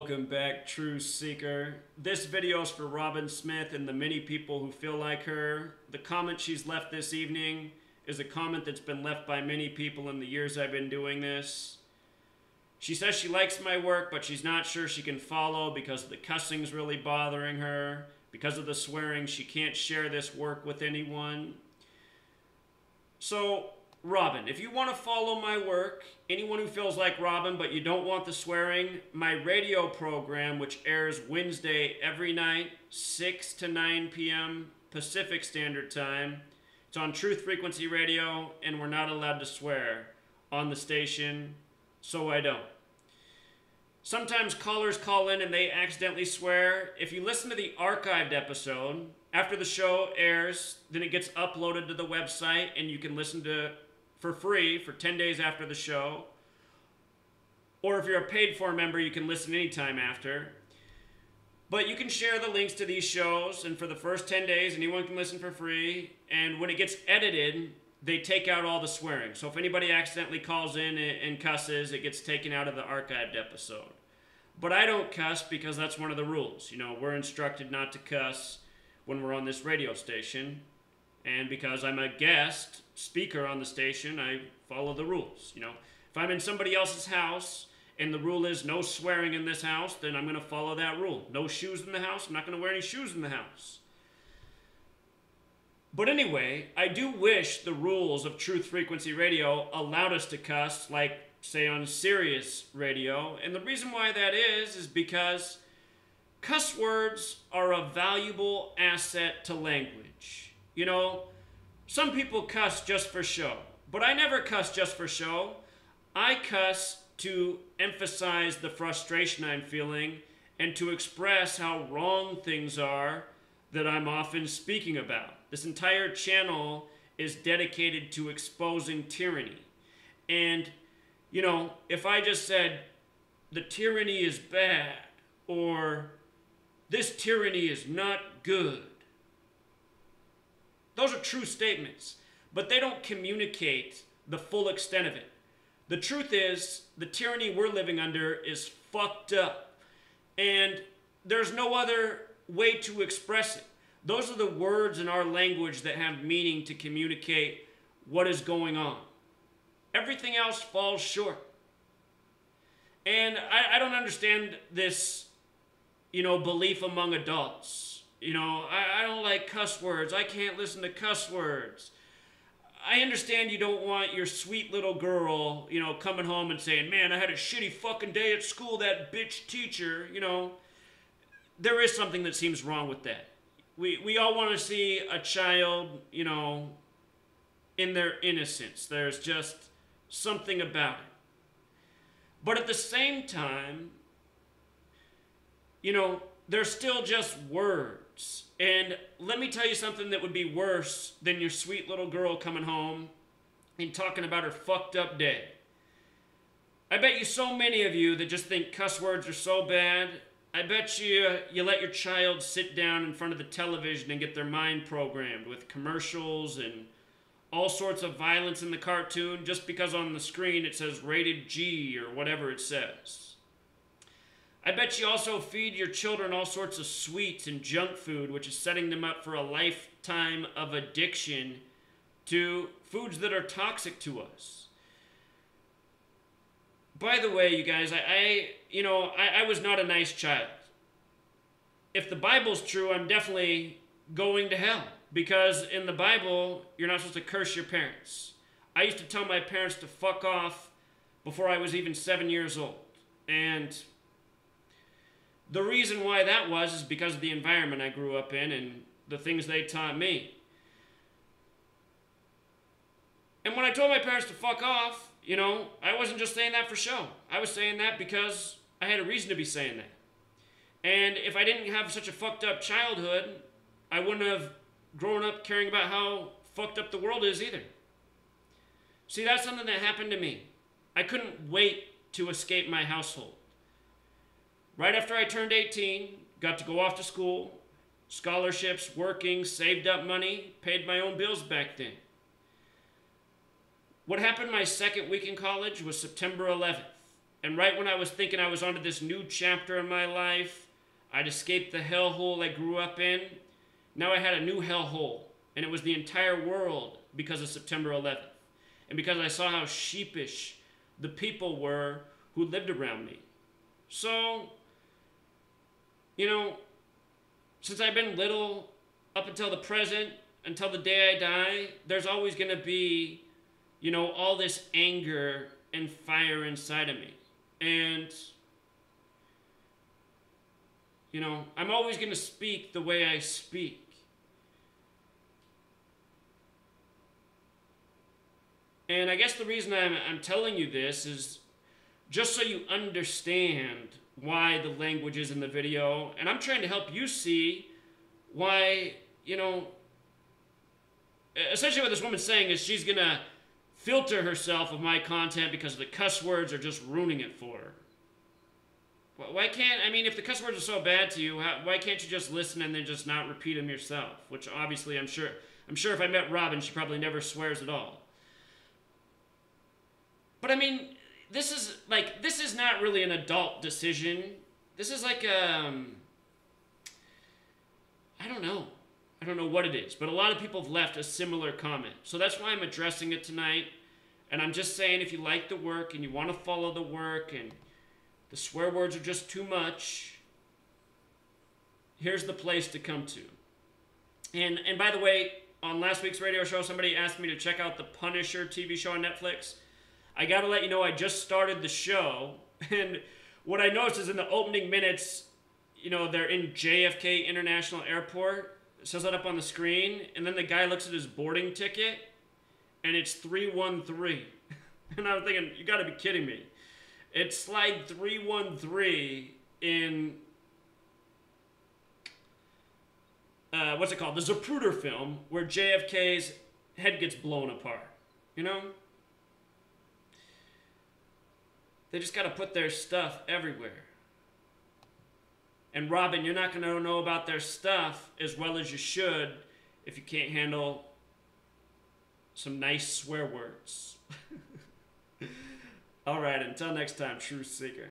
Welcome back, True Seeker. This video is for Robin Smith and the many people who feel like her. The comment she's left this evening is a comment that's been left by many people in the years I've been doing this. She says she likes my work, but she's not sure she can follow because the cussing's really bothering her. Because of the swearing, she can't share this work with anyone. So, Robin, if you want to follow my work, anyone who feels like Robin but you don't want the swearing, my radio program, which airs Wednesday every night, 6 to 9 p.m. Pacific Standard Time, it's on Truth Frequency Radio, and we're not allowed to swear on the station, so I don't. Sometimes callers call in and they accidentally swear. If you listen to the archived episode, after the show airs, then it gets uploaded to the website and you can listen to for free for 10 days after the show. Or if you're a paid for member, you can listen anytime after. But you can share the links to these shows, and for the first 10 days, anyone can listen for free. And when it gets edited, they take out all the swearing. So if anybody accidentally calls in and cusses, it gets taken out of the archived episode. But I don't cuss because that's one of the rules. You know, we're instructed not to cuss when we're on this radio station. And because I'm a guest speaker on the station, I follow the rules. You know, if I'm in somebody else's house and the rule is no swearing in this house, then I'm going to follow that rule. No shoes in the house. I'm not going to wear any shoes in the house. But anyway, I do wish the rules of Truth Frequency Radio allowed us to cuss, like, say, on Sirius Radio. And the reason why that is because cuss words are a valuable asset to language. You know, some people cuss just for show, but I never cuss just for show. I cuss to emphasize the frustration I'm feeling and to express how wrong things are that I'm often speaking about. This entire channel is dedicated to exposing tyranny. And, you know, if I just said, the tyranny is bad, or this tyranny is not good, those are true statements, but they don't communicate the full extent of it. The truth is, the tyranny we're living under is fucked up, and there's no other way to express it. Those are the words in our language that have meaning to communicate what is going on. Everything else falls short. And I don't understand this, you know, belief among adults. You know, I don't like cuss words. I can't listen to cuss words. I understand you don't want your sweet little girl, you know, coming home and saying, man, I had a shitty fucking day at school, that bitch teacher, you know. There is something that seems wrong with that. We all want to see a child, you know, in their innocence. There's just something about it. But at the same time, you know, they're still just words. And let me tell you something that would be worse than your sweet little girl coming home and talking about her fucked up day. I bet you so many of you that just think cuss words are so bad, I bet you let your child sit down in front of the television and get their mind programmed with commercials and all sorts of violence in the cartoon just because on the screen it says rated G or whatever it says. I bet you also feed your children all sorts of sweets and junk food, which is setting them up for a lifetime of addiction to foods that are toxic to us. By the way, you guys, I was not a nice child. If the Bible's true, I'm definitely going to hell. Because in the Bible, you're not supposed to curse your parents. I used to tell my parents to fuck off before I was even 7 years old. And the reason why that was is because of the environment I grew up in and the things they taught me. And when I told my parents to fuck off, you know, I wasn't just saying that for show. I was saying that because I had a reason to be saying that. And if I didn't have such a fucked up childhood, I wouldn't have grown up caring about how fucked up the world is either. See, that's something that happened to me. I couldn't wait to escape my household. Right after I turned 18, got to go off to school, scholarships, working, saved up money, paid my own bills back then. What happened my second week in college was September 11th. And right when I was thinking I was onto this new chapter in my life, I'd escaped the hellhole I grew up in. Now I had a new hellhole, and it was the entire world because of September 11th. And because I saw how sheepish the people were who lived around me. So, you know, since I've been little, up until the present, until the day I die, there's always going to be, you know, all this anger and fire inside of me. And, you know, I'm always going to speak the way I speak. And I guess the reason I'm telling you this is just so you understand why the language is in the video. And I'm trying to help you see why, you know, essentially what this woman's saying is she's going to filter herself of my content because the cuss words are just ruining it for her. Why can't, I mean, if the cuss words are so bad to you, why can't you just listen and then just not repeat them yourself? Which obviously I'm sure if I met Robin, she probably never swears at all. But I mean, this is not really an adult decision. This is like, I don't know. I don't know what it is, but a lot of people have left a similar comment. So that's why I'm addressing it tonight. And I'm just saying, if you like the work and you want to follow the work and the swear words are just too much, here's the place to come to. And by the way, on last week's radio show, somebody asked me to check out the Punisher TV show on Netflix. I got to let you know I just started the show, and what I noticed is in the opening minutes, you know, they're in JFK International Airport. It says that up on the screen, and then the guy looks at his boarding ticket, and it's 313. And I was thinking, you got to be kidding me. It's slide 313 in, what's it called? The Zapruder film, where JFK's head gets blown apart, you know? They just got to put their stuff everywhere. And Robin, you're not going to know about their stuff as well as you should if you can't handle some nice swear words. All right, until next time, Truth Seeker.